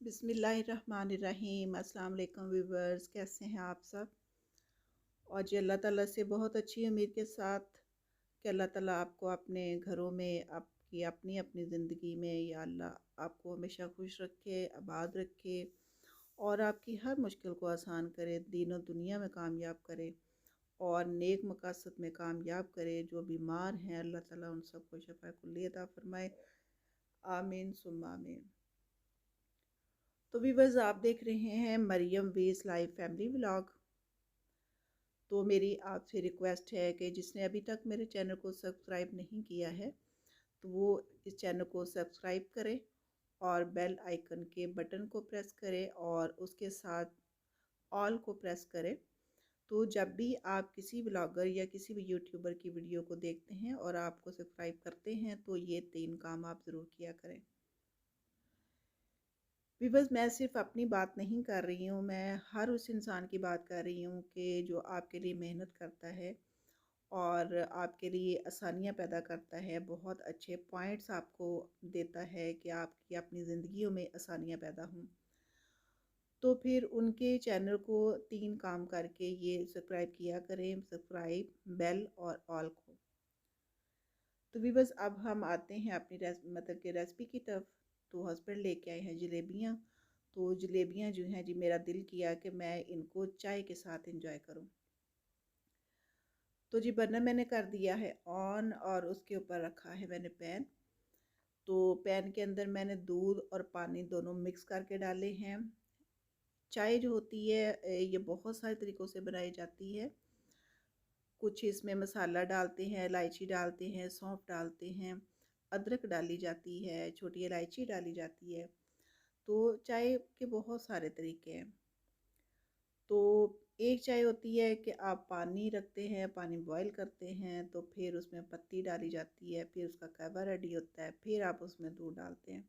बिस्मिल्लाहिर्रहमानिर्रहीम। अस्सलाम वालेकुम व्यूवर्स, कैसे हैं आप सब। और जी अल्लाह ताला से बहुत अच्छी उम्मीद के साथ कि अल्लाह ताला आपको अपने घरों में, आपकी अपनी अपनी ज़िंदगी में या अल्लाह आपको हमेशा खुश रखे, आबाद रखे और आपकी हर मुश्किल को आसान करे, दीन और दुनिया में कामयाब करे और नेक मकासद में कामयाब करे। जो बीमार हैं अल्लाह ताला उन सबको शफ़ा कुल्ली अता फ़रमाए। आमीन सुम्मा आमीन। तो व्यूअर्स, आप देख रहे हैं Maryam Waez live family vlog. तो मेरी आपसे रिक्वेस्ट है कि जिसने अभी तक मेरे चैनल को सब्सक्राइब नहीं किया है तो वो इस चैनल को सब्सक्राइब करे और बेल आइकन के बटन को प्रेस करे और उसके साथ ऑल को प्रेस करे। तो जब भी आप किसी ब्लॉगर या किसी भी यूट्यूबर की वीडियो को देखते हैं और आपको सब्सक्राइब करते हैं तो ये 3 काम आप ज़रूर किया करें। बस मैं सिर्फ अपनी बात नहीं कर रही हूँ, मैं हर उस इंसान की बात कर रही हूँ कि जो आपके लिए मेहनत करता है और आपके लिए आसानियाँ पैदा करता है, बहुत अच्छे पॉइंट्स आपको देता है कि आपकी अपनी ज़िंदगियों में आसानियाँ पैदा हों। तो फिर उनके चैनल को 3 काम करके ये सब्सक्राइब किया करें, सब्सक्राइब, बेल और ऑल को। तो बस अब हम आते हैं अपनी मतलब कि रेसिपी की तरफ। तो हस्बैंड लेके आए हैं जलेबियाँ। तो जलेबियाँ जो हैं जी, मेरा दिल किया कि मैं इनको चाय के साथ इंजॉय करूं। तो जी बर्नर मैंने कर दिया है ऑन और उसके ऊपर रखा है मैंने पैन। तो पैन के अंदर मैंने दूध और पानी दोनों मिक्स करके डाले हैं। चाय जो होती है ये बहुत सारे तरीक़ों से बनाई जाती है। कुछ इसमें मसाला डालते हैं, इलायची डालते हैं, सौंफ डालते हैं, अदरक डाली जाती है, छोटी इलायची डाली जाती है। तो चाय के बहुत सारे तरीके हैं। तो एक चाय होती है कि आप पानी रखते हैं, पानी बॉयल करते हैं, तो फिर उसमें पत्ती डाली जाती है, फिर उसका कहवा रेडी होता है, फिर आप उसमें दूध डालते हैं।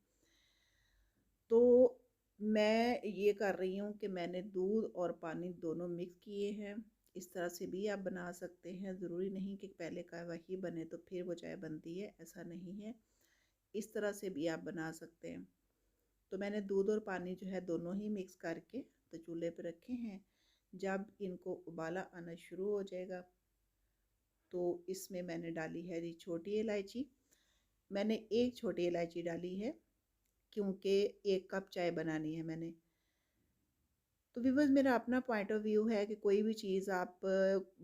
तो मैं ये कर रही हूँ कि मैंने दूध और पानी दोनों मिक्स किए हैं। इस तरह से भी आप बना सकते हैं, ज़रूरी नहीं कि पहले कहवा ही बने तो फिर वो चाय बनती है, ऐसा नहीं है। इस तरह से भी आप बना सकते हैं। तो मैंने दूध और पानी जो है दोनों ही मिक्स करके तो चूल्हे पे रखे हैं। जब इनको उबाला आना शुरू हो जाएगा तो इसमें मैंने डाली है जी छोटी इलायची। मैंने एक छोटी इलायची डाली है क्योंकि 1 कप चाय बनानी है मैंने। तो व्यूअर्स, मेरा अपना पॉइंट ऑफ व्यू है कि कोई भी चीज़ आप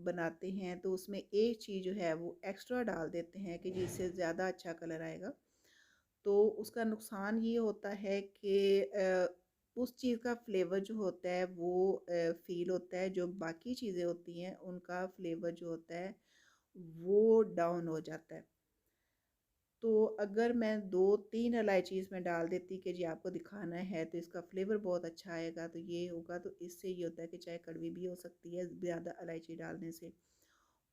बनाते हैं तो उसमें एक चीज़ जो है वो एक्स्ट्रा डाल देते हैं कि जिससे ज़्यादा अच्छा कलर आएगा। तो उसका नुकसान ये होता है कि उस चीज़ का फ्लेवर जो होता है वो फ़ील होता है, जो बाकी चीज़ें होती हैं उनका फ्लेवर जो होता है वो डाउन हो जाता है। तो अगर मैं 2-3 इलायची इसमें डाल देती कि जी आपको दिखाना है तो इसका फ्लेवर बहुत अच्छा आएगा, तो ये होगा, तो इससे ये होता है कि चाय कड़वी भी हो सकती है ज़्यादा इलायची डालने से।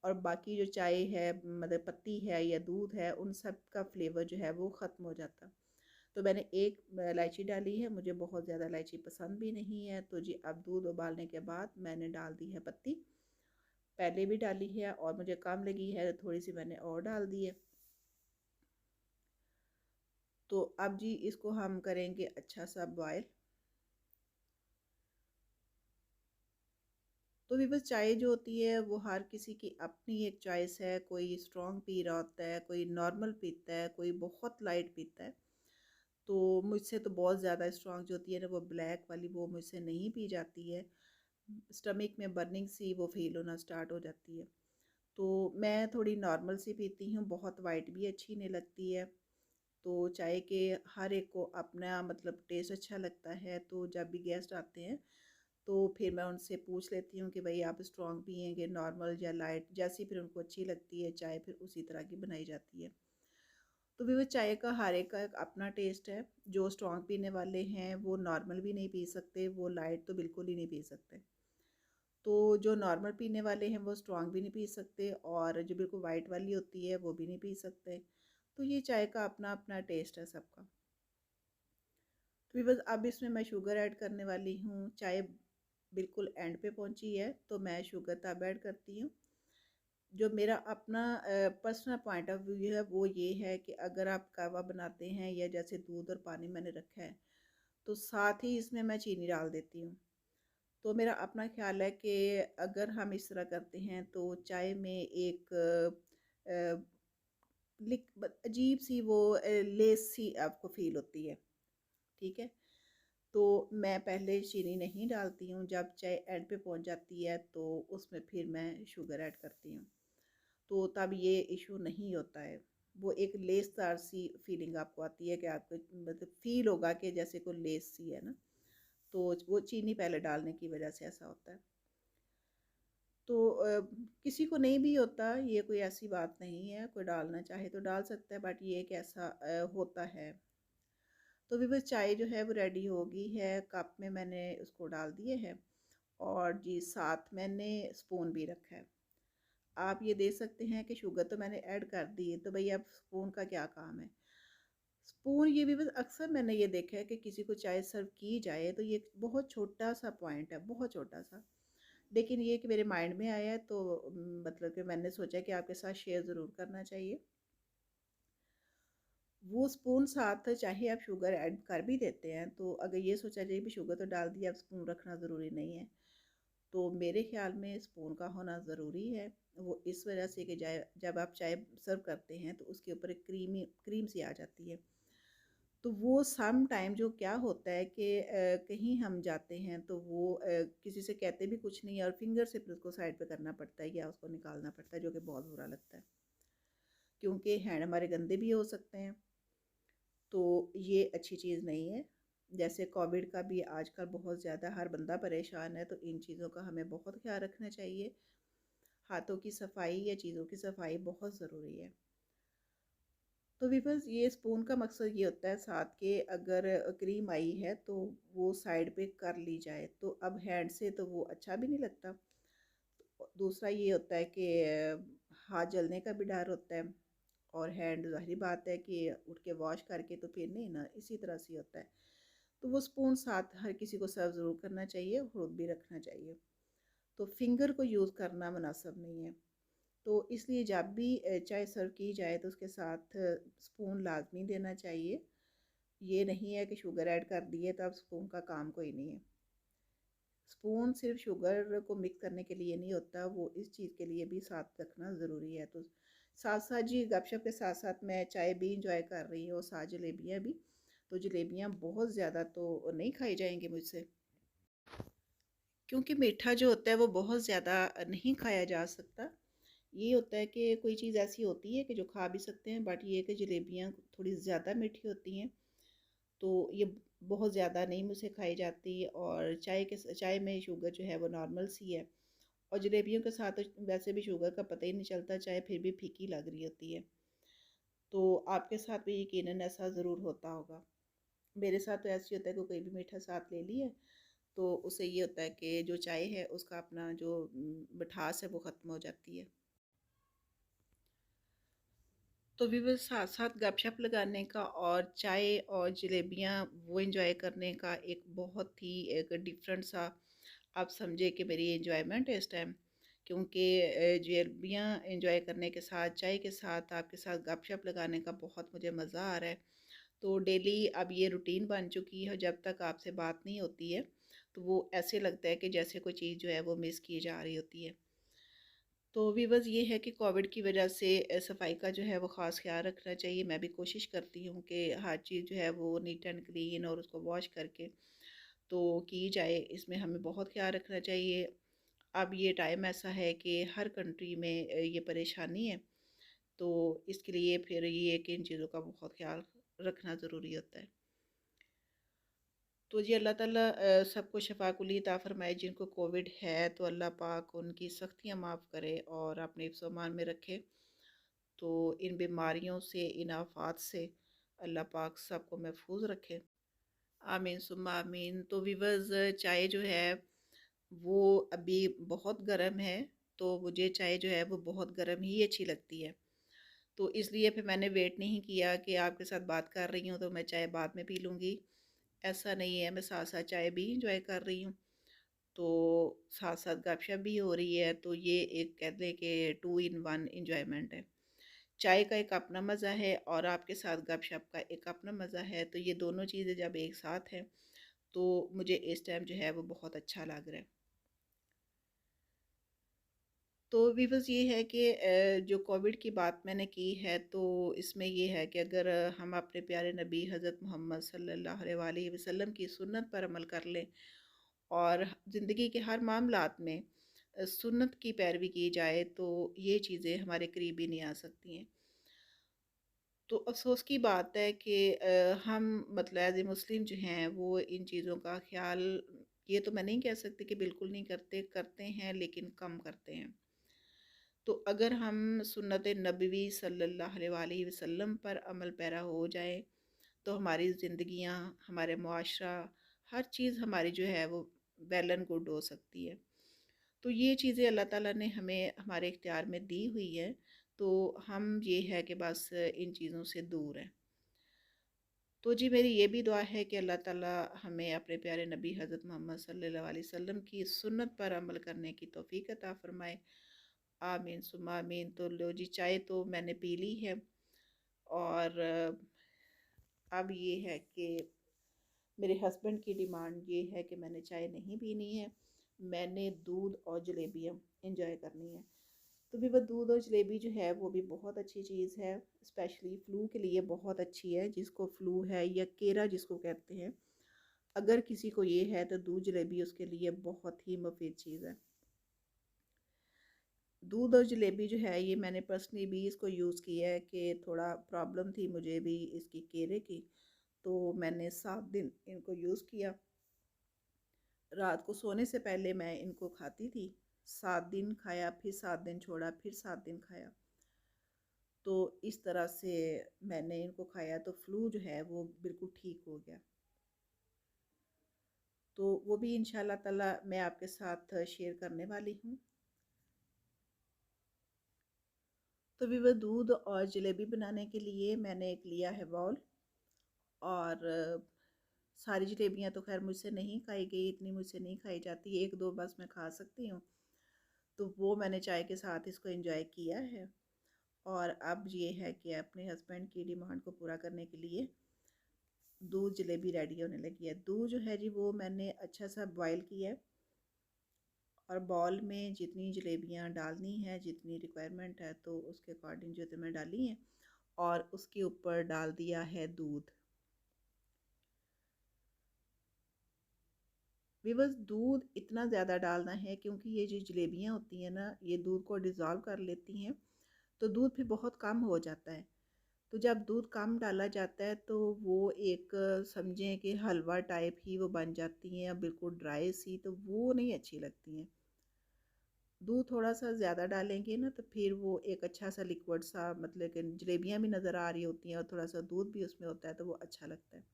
और बाकी जो चाय है मतलब पत्ती है या दूध है उन सब का फ्लेवर जो है वो ख़त्म हो जाता। तो मैंने एक इलायची डाली है, मुझे बहुत ज़्यादा इलायची पसंद भी नहीं है। तो जी अब दूध उबालने के बाद मैंने डाल दी है पत्ती। पहले भी डाली है और मुझे कम लगी है तो थोड़ी सी मैंने और डाल दी है। तो अब जी इसको हम करेंगे अच्छा सा बॉयल। तो भी बस चाय जो होती है वो हर किसी की अपनी एक चॉइस है। कोई स्ट्रॉन्ग पी रहा होता है, कोई नॉर्मल पीता है, कोई बहुत लाइट पीता है। तो मुझसे तो बहुत ज़्यादा स्ट्रॉन्ग जो होती है ना वो ब्लैक वाली, वो मुझसे नहीं पी जाती है। स्टमक में बर्निंग सी वो फील होना स्टार्ट हो जाती है। तो मैं थोड़ी नॉर्मल सी पीती हूँ, बहुत वाइट भी अच्छी नहीं लगती है। तो चाय के हर एक को अपना मतलब टेस्ट अच्छा लगता है। तो जब भी गेस्ट आते हैं तो फिर मैं उनसे पूछ लेती हूँ कि भाई आप स्ट्रॉन्ग पियेंगे, नॉर्मल या लाइट, जैसी फिर उनको अच्छी लगती है चाय फिर उसी तरह की बनाई जाती है। तो भी वो चाय का हर एक का एक अपना टेस्ट है। जो स्ट्रॉन्ग पीने वाले हैं वो नॉर्मल भी नहीं पी सकते, वो लाइट तो बिल्कुल ही नहीं पी सकते। तो जो नॉर्मल पीने वाले हैं वो स्ट्रॉन्ग भी नहीं पी सकते और जो बिल्कुल वाइट वाली होती है वो भी नहीं पी सकते। तो ये चाय का अपना अपना टेस्ट है सबका। तो भी बस अब इसमें मैं शुगर ऐड करने वाली हूँ। चाय बिल्कुल एंड पे पहुँची है तो मैं शुगर तब ऐड करती हूँ। जो मेरा अपना पर्सनल पॉइंट ऑफ व्यू है वो ये है कि अगर आप कहवा बनाते हैं या जैसे दूध और पानी मैंने रखा है तो साथ ही इसमें मैं चीनी डाल देती हूँ। तो मेरा अपना ख़्याल है कि अगर हम इस तरह करते हैं तो चाय में एक अ, अजीब सी वो लेस सी आपको फ़ील होती है। ठीक है, तो मैं पहले चीनी नहीं डालती हूँ, जब चाय एंड पे पहुँच जाती है तो उसमें फिर मैं शुगर ऐड करती हूँ, तो तब ये इशू नहीं होता है। वो एक लेसदार सी फीलिंग आपको आती है कि आपको मतलब फ़ील होगा कि जैसे कोई लेस सी है ना, तो वो चीनी पहले डालने की वजह से ऐसा होता है। तो किसी को नहीं भी होता, ये कोई ऐसी बात नहीं है, कोई डालना चाहे तो डाल सकता है, बट ये एक ऐसा होता है। तो भी बस चाय जो है वो रेडी हो गई है, कप में मैंने उसको डाल दिए है और जी साथ मैंने स्पून भी रखा है। आप ये देख सकते हैं कि शुगर तो मैंने ऐड कर दी है, तो भई अब स्पून का क्या काम है। स्पून ये भी बस अक्सर मैंने ये देखा है कि किसी को चाय सर्व की जाए तो ये बहुत छोटा सा पॉइंट है, बहुत छोटा सा, लेकिन ये कि मेरे माइंड में आया है तो मतलब कि मैंने सोचा कि आपके साथ शेयर ज़रूर करना चाहिए। वो स्पून साथ चाहे आप शुगर ऐड कर भी देते हैं, तो अगर ये सोचा जाए भी शुगर तो डाल दी, अब स्पून रखना ज़रूरी नहीं है। तो मेरे ख़्याल में स्पून का होना ज़रूरी है। वो इस वजह से कि जाए जब आप चाय सर्व करते हैं तो उसके ऊपर एक क्रीम सी आ जाती है। तो वो सम टाइम जो क्या होता है कि कहीं हम जाते हैं तो वो किसी से कहते भी कुछ नहीं है और फिंगर से फिर उसको साइड पे करना पड़ता है या उसको निकालना पड़ता है, जो कि बहुत बुरा लगता है, क्योंकि हैंड हमारे गंदे भी हो सकते हैं। तो ये अच्छी चीज़ नहीं है। जैसे कोविड का भी आजकल बहुत ज़्यादा हर बंदा परेशान है, तो इन चीज़ों का हमें बहुत ख़्याल रखना चाहिए। हाथों की सफाई या चीज़ों की सफाई बहुत ज़रूरी है। तो वीवर्स, ये स्पून का मकसद ये होता है साथ के अगर क्रीम आई है तो वो साइड पे कर ली जाए, तो अब हैंड से तो वो अच्छा भी नहीं लगता। दूसरा ये होता है कि हाथ जलने का भी डर होता है और हैंड ज़ाहिर बात है कि उठ के वॉश करके तो फिर नहीं ना, इसी तरह से होता है। तो वो स्पून साथ हर किसी को सर्व ज़रूर करना चाहिए और खुद भी रखना चाहिए। तो फिंगर को यूज़ करना मुनासिब नहीं है। तो इसलिए जब भी चाय सर्व की जाए तो उसके साथ स्पून लाज़मी देना चाहिए। ये नहीं है कि शुगर ऐड कर दी है तो अब स्पून का काम कोई नहीं है। स्पून सिर्फ शुगर को मिक्स करने के लिए नहीं होता, वो इस चीज़ के लिए भी साथ रखना ज़रूरी है। तो साथ-साथ जी गपशप के साथ-साथ मैं चाय भी एंजॉय कर रही हूँ और साथ जलेबियाँ भी। तो जलेबियाँ बहुत ज़्यादा तो नहीं खाई जाएँगी मुझसे, क्योंकि मीठा जो होता है वो बहुत ज़्यादा नहीं खाया जा सकता। ये होता है कि कोई चीज़ ऐसी होती है कि जो खा भी सकते हैं, बट ये है कि जलेबियाँ थोड़ी ज़्यादा मीठी होती हैं, तो ये बहुत ज़्यादा नहीं मुझसे खाई जाती और चाय में शुगर जो है वो नॉर्मल सी है और जलेबियों के साथ तो वैसे भी शुगर का पता ही नहीं चलता, चाय फिर भी फीकी लग रही होती है। तो आपके साथ भी यकीनन ऐसा ज़रूर होता होगा। मेरे साथ तो ऐसे ही होता है कि कोई भी मीठा साथ ले लिए तो उससे ये होता है कि जो चाय है उसका अपना जो मिठास है वो ख़त्म हो जाती है। तो भी बस साथ-साथ गपशप लगाने का और चाय और जलेबियाँ वो एन्जॉय करने का एक बहुत ही एक डिफरेंट सा आप समझे कि मेरी एन्जॉयमेंट है इस टाइम। क्योंकि जलेबियाँ एन्जॉय करने के साथ, चाय के साथ, आपके साथ गपशप लगाने का बहुत मुझे मज़ा आ रहा है। तो डेली अब ये रूटीन बन चुकी है, जब तक आपसे बात नहीं होती है, तो वो ऐसे लगता है कि जैसे कोई चीज़ जो है वो मिस की जा रही होती है। तो व्यूअर्स, ये है कि कोविड की वजह से सफाई का जो है वो ख़ास ख़्याल रखना चाहिए। मैं भी कोशिश करती हूँ कि हर चीज़ जो है वो नीट एंड क्लीन और उसको वॉश करके तो की जाए। इसमें हमें बहुत ख़्याल रखना चाहिए। अब ये टाइम ऐसा है कि हर कंट्री में ये परेशानी है, तो इसके लिए फिर ये है कि इन चीज़ों का बहुत ख़्याल रखना ज़रूरी होता है। तो जी अल्लाह ताला सबको शफ़ा कुली अता फ़रमाए। जिनको कोविड है तो अल्लाह पाक उनकी सख्तियाँ माफ़ करे और अपने हिफ्ज़ व-अमान में रखे। तो इन बीमारियों से, इन आफ़ात से अल्लाह पाक सबको महफूज़ रखे। आमीन सुम्मा आमीन। तो व्यूअर्स, चाय जो है वो अभी बहुत गर्म है, तो मुझे चाय जो है वो बहुत गर्म ही अच्छी लगती है। तो इसलिए फिर मैंने वेट नहीं किया कि आपके साथ बात कर रही हूँ तो मैं चाय बाद में पी लूँगी। ऐसा नहीं है, मैं साथ-साथ चाय भी एन्जॉय कर रही हूँ। तो साथ-साथ गपशप भी हो रही है, तो ये एक कह लें कि 2 इन 1 एन्जॉयमेंट है। चाय का एक अपना मज़ा है और आपके साथ गपशप का एक अपना मज़ा है, तो ये दोनों चीज़ें जब एक साथ हैं, तो मुझे इस टाइम जो है वो बहुत अच्छा लग रहा है। तो वीवर्स ये है कि जो कोविड की बात मैंने की है, तो इसमें ये है कि अगर हम अपने प्यारे नबी हज़रत मोहम्मद सल्लल्लाहु अलैहि वसल्लम की सुन्नत पर अमल कर लें और ज़िंदगी के हर मामलात में सुन्नत की पैरवी की जाए, तो ये चीज़ें हमारे करीब ही नहीं आ सकती हैं। तो अफ़सोस की बात है कि हम मतलब एज़ ए मुस्लिम जो हैं वो इन चीज़ों का ख़्याल, ये तो मैं नहीं कह सकती कि बिल्कुल नहीं करते, करते हैं लेकिन कम करते हैं। तो अगर हम सुन्नत नबवी सल्लल्लाहु अलैहि वसल्लम पर अमल पैरा हो जाए, तो हमारी ज़िंदगियाँ, हमारे मुआशरा, हर चीज़ हमारी जो है वो वेल एंड गुड हो सकती है। तो ये चीज़ें अल्लाह ताला ने हमें हमारे इख्तियार में दी हुई है, तो हम ये है कि बस इन चीज़ों से दूर हैं। तो जी मेरी ये भी दुआ है कि अल्लाह ताला हमें अपने प्यारे नबी हज़रत मोहम्मद सल्लल्लाहु अलैहि वसल्लम की सुन्नत पर अमल करने की तौफ़ीक अता फ़रमाए। आमीन सुम्मा आमीन। तो लो जी, चाय तो मैंने पी ली है और अब ये है कि मेरे हस्बैंड की डिमांड ये है कि मैंने चाय नहीं पीनी है, मैंने दूध और जलेबियाँ इंजॉय करनी है। तो भी वह दूध और जलेबी जो है वो भी बहुत अच्छी चीज़ है, स्पेशली फ़्लू के लिए बहुत अच्छी है। जिसको फ़्लू है या केरा जिसको कहते हैं, अगर किसी को ये है तो दूध जलेबी उसके लिए बहुत ही मुफीद चीज़ है। दूध और जलेबी जो है ये मैंने पर्सनली भी इसको यूज़ किया है कि थोड़ा प्रॉब्लम थी मुझे भी इसकी केरे की, तो मैंने 7 दिन इनको यूज़ किया। रात को सोने से पहले मैं इनको खाती थी, 7 दिन खाया, फिर 7 दिन छोड़ा, फिर 7 दिन खाया। तो इस तरह से मैंने इनको खाया, तो फ्लू जो है वो बिल्कुल ठीक हो गया। तो वो भी इंशाल्लाह ताला मैं आपके साथ शेयर करने वाली हूँ। तो भी वो दूध और जलेबी बनाने के लिए मैंने एक लिया है बाउल, और सारी जलेबियाँ तो खैर मुझसे नहीं खाई गई, इतनी मुझसे नहीं खाई जाती, 1-2 बस मैं खा सकती हूँ। तो वो मैंने चाय के साथ इसको एंजॉय किया है। और अब ये है कि अपने हस्बैंड की डिमांड को पूरा करने के लिए दूध जलेबी रेडी होने लगी है। दूध जो है जी वो मैंने अच्छा सा बॉयल किया है, और बॉल में जितनी जलेबियाँ डालनी है, जितनी रिक्वायरमेंट है, तो उसके अकॉर्डिंग जो मैं डाली हैं, और उसके ऊपर डाल दिया है दूध। बस दूध इतना ज़्यादा डालना है क्योंकि ये जो जलेबियाँ होती हैं ना, ये दूध को डिज़ोल्व कर लेती हैं, तो दूध फिर बहुत कम हो जाता है। तो जब दूध कम डाला जाता है तो वो एक समझें कि हलवा टाइप ही वो बन जाती हैं, बिल्कुल ड्राई सी, तो वो नहीं अच्छी लगती हैं। दूध थोड़ा सा ज़्यादा डालेंगे ना तो फिर वो एक अच्छा सा लिक्विड सा, मतलब कि जलेबियाँ भी नज़र आ रही होती हैं और थोड़ा सा दूध भी उसमें होता है, तो वो अच्छा लगता है।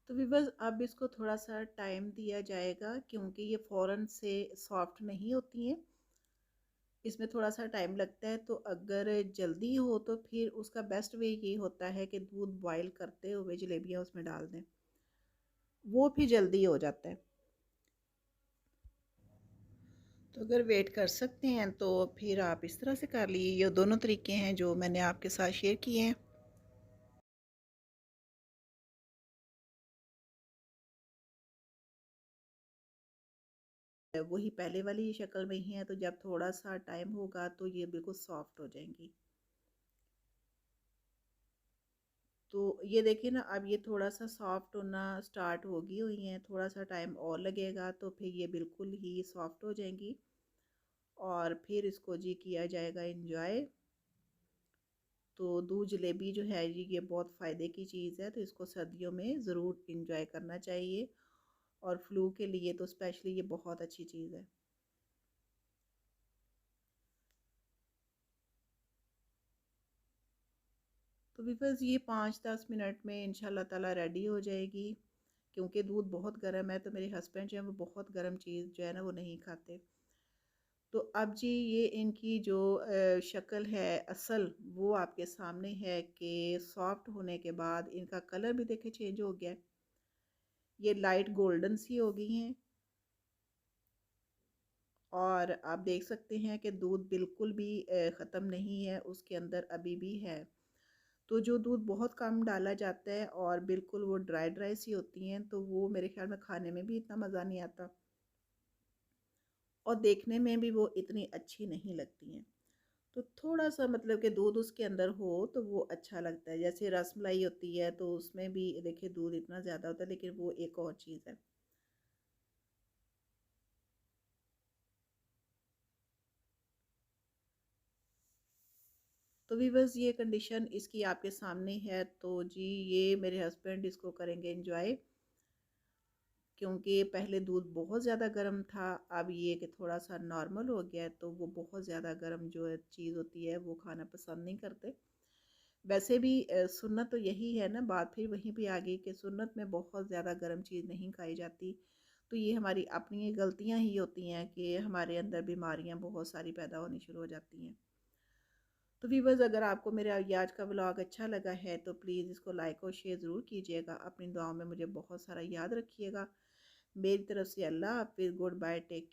तो भी बस अब इसको थोड़ा सा टाइम दिया जाएगा क्योंकि ये फ़ौरन से सॉफ्ट नहीं होती हैं, इसमें थोड़ा सा टाइम लगता है। तो अगर जल्दी हो तो फिर उसका बेस्ट वे ये होता है कि दूध बॉयल करते हुए जलेबियाँ उसमें डाल दें, वो फिर जल्दी हो जाता है। तो अगर वेट कर सकते हैं तो फिर आप इस तरह से कर लीजिए। ये दोनों तरीके हैं जो मैंने आपके साथ शेयर किए हैं। वही पहले वाली शक्ल में ही है, तो जब थोड़ा सा टाइम होगा तो ये बिल्कुल सॉफ्ट हो जाएंगी। तो ये देखिए ना, अब ये थोड़ा सा सॉफ्ट होना स्टार्ट होगी हुई हैं, थोड़ा सा टाइम और लगेगा तो फिर ये बिल्कुल ही सॉफ्ट हो जाएंगी, और फिर इसको जी किया जाएगा इंजॉय। तो दूध जलेबी जो है जी ये बहुत फ़ायदे की चीज़ है, तो इसको सर्दियों में ज़रूर इंजॉय करना चाहिए, और फ्लू के लिए तो स्पेशली ये बहुत अच्छी चीज़ है। तो बस ये 5-10 मिनट में इंशाल्लाह ताला रेडी हो जाएगी, क्योंकि दूध बहुत गर्म है, तो मेरे हस्बैंड जो है वो बहुत गर्म चीज़ जो है ना वो नहीं खाते। तो अब जी ये इनकी जो शक्ल है असल, वो आपके सामने है कि सॉफ्ट होने के बाद इनका कलर भी देखे चेंज हो गया है, ये लाइट गोल्डन सी हो गई हैं। और आप देख सकते हैं कि दूध बिल्कुल भी ख़त्म नहीं है, उसके अंदर अभी भी है। तो जो दूध बहुत कम डाला जाता है और बिल्कुल वो ड्राई ड्राई सी होती हैं, तो वो मेरे ख्याल में खाने में भी इतना मज़ा नहीं आता और देखने में भी वो इतनी अच्छी नहीं लगती हैं। तो थोड़ा-सा मतलब कि दूध उसके अंदर हो तो वो अच्छा लगता है। जैसे रसमलाई होती है तो उसमें भी देखिए दूध इतना ज़्यादा होता है, लेकिन वो एक और चीज़ है। तो व्यूअर्स ये कंडीशन इसकी आपके सामने है, तो जी ये मेरे हस्बैंड इसको करेंगे एन्जॉय, क्योंकि पहले दूध बहुत ज़्यादा गर्म था, अब ये कि थोड़ा-सा नॉर्मल हो गया है, तो वो बहुत ज़्यादा गर्म जो है चीज़ होती है वो खाना पसंद नहीं करते। वैसे भी सुन्नत तो यही है ना, बात फिर वहीं पे आ गई कि सुन्नत में बहुत ज़्यादा गर्म चीज़ नहीं खाई जाती। तो ये हमारी अपनी गलतियाँ ही होती हैं कि हमारे अंदर बीमारियाँ बहुत सारी पैदा होनी शुरू हो जाती हैं। तो व्यूअर्स अगर आपको मेरा ये आज का व्लॉग अच्छा लगा है तो प्लीज़ इसको लाइक और शेयर ज़रूर कीजिएगा। अपनी दुआओं में मुझे बहुत सारा याद रखिएगा। मेरी तरफ से अल्लाह हाफ़िज़, गुड बाय, टेक